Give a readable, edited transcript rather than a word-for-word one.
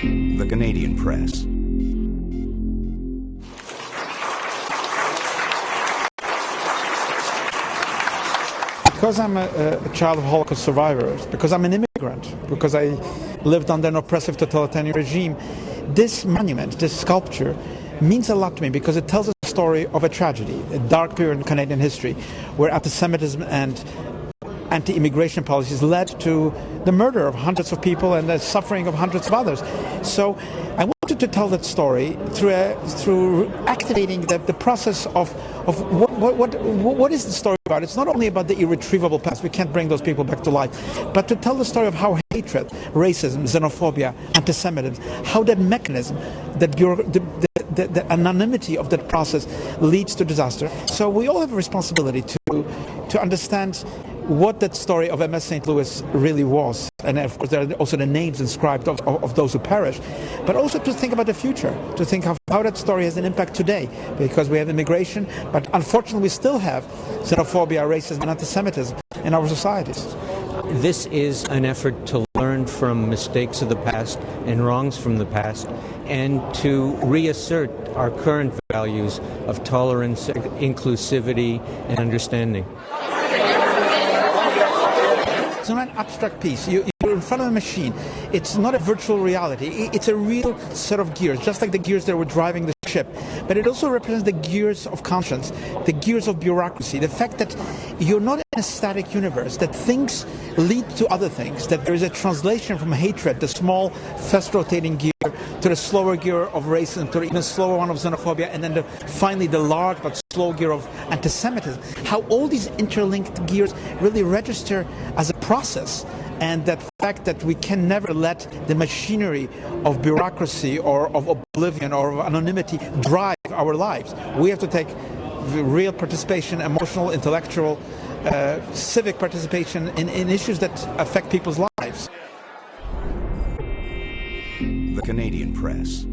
The Canadian Press. Because I'm a child of Holocaust survivors, because I'm an immigrant, because I lived under an oppressive totalitarian regime, this monument, this sculpture, means a lot to me because it tells a story of a tragedy, a dark period in Canadian history, where anti-Semitism and anti-immigration policies led to the murder of hundreds of people and the suffering of hundreds of others. So I wanted to tell that story through activating the process of what is the story about. It's not only about the irretrievable past, we can't bring those people back to life, but to tell the story of how hatred, racism, xenophobia, anti-Semitism, how that mechanism, the anonymity of that process leads to disaster. So we all have a responsibility to understand what that story of MS St. Louis really was. And of course there are also the names inscribed of those who perished, but also to think about the future, to think of how that story has an impact today, because we have immigration, but unfortunately we still have xenophobia, racism and anti-Semitism in our societies. This is an effort to learn from mistakes of the past and wrongs from the past, and to reassert our current values of tolerance, inclusivity, and understanding. It's not an abstract piece. You're in front of a machine. It's not a virtual reality. It's a real set of gears, just like the gears that were driving the ship. But it also represents the gears of conscience, the gears of bureaucracy, the fact that you're not in a static universe, that things lead to other things, that there is a translation from hatred, the small, fast-rotating gear, to the slower gear of racism, to the even slower one of xenophobia, and then finally the large but slow gear of anti-Semitism. How all these interlinked gears really register as a process, and that fact that we can never let the machinery of bureaucracy or of oblivion or of anonymity drive our lives. We have to take real participation, emotional, intellectual, civic participation in issues that affect people's lives. The Canadian Press.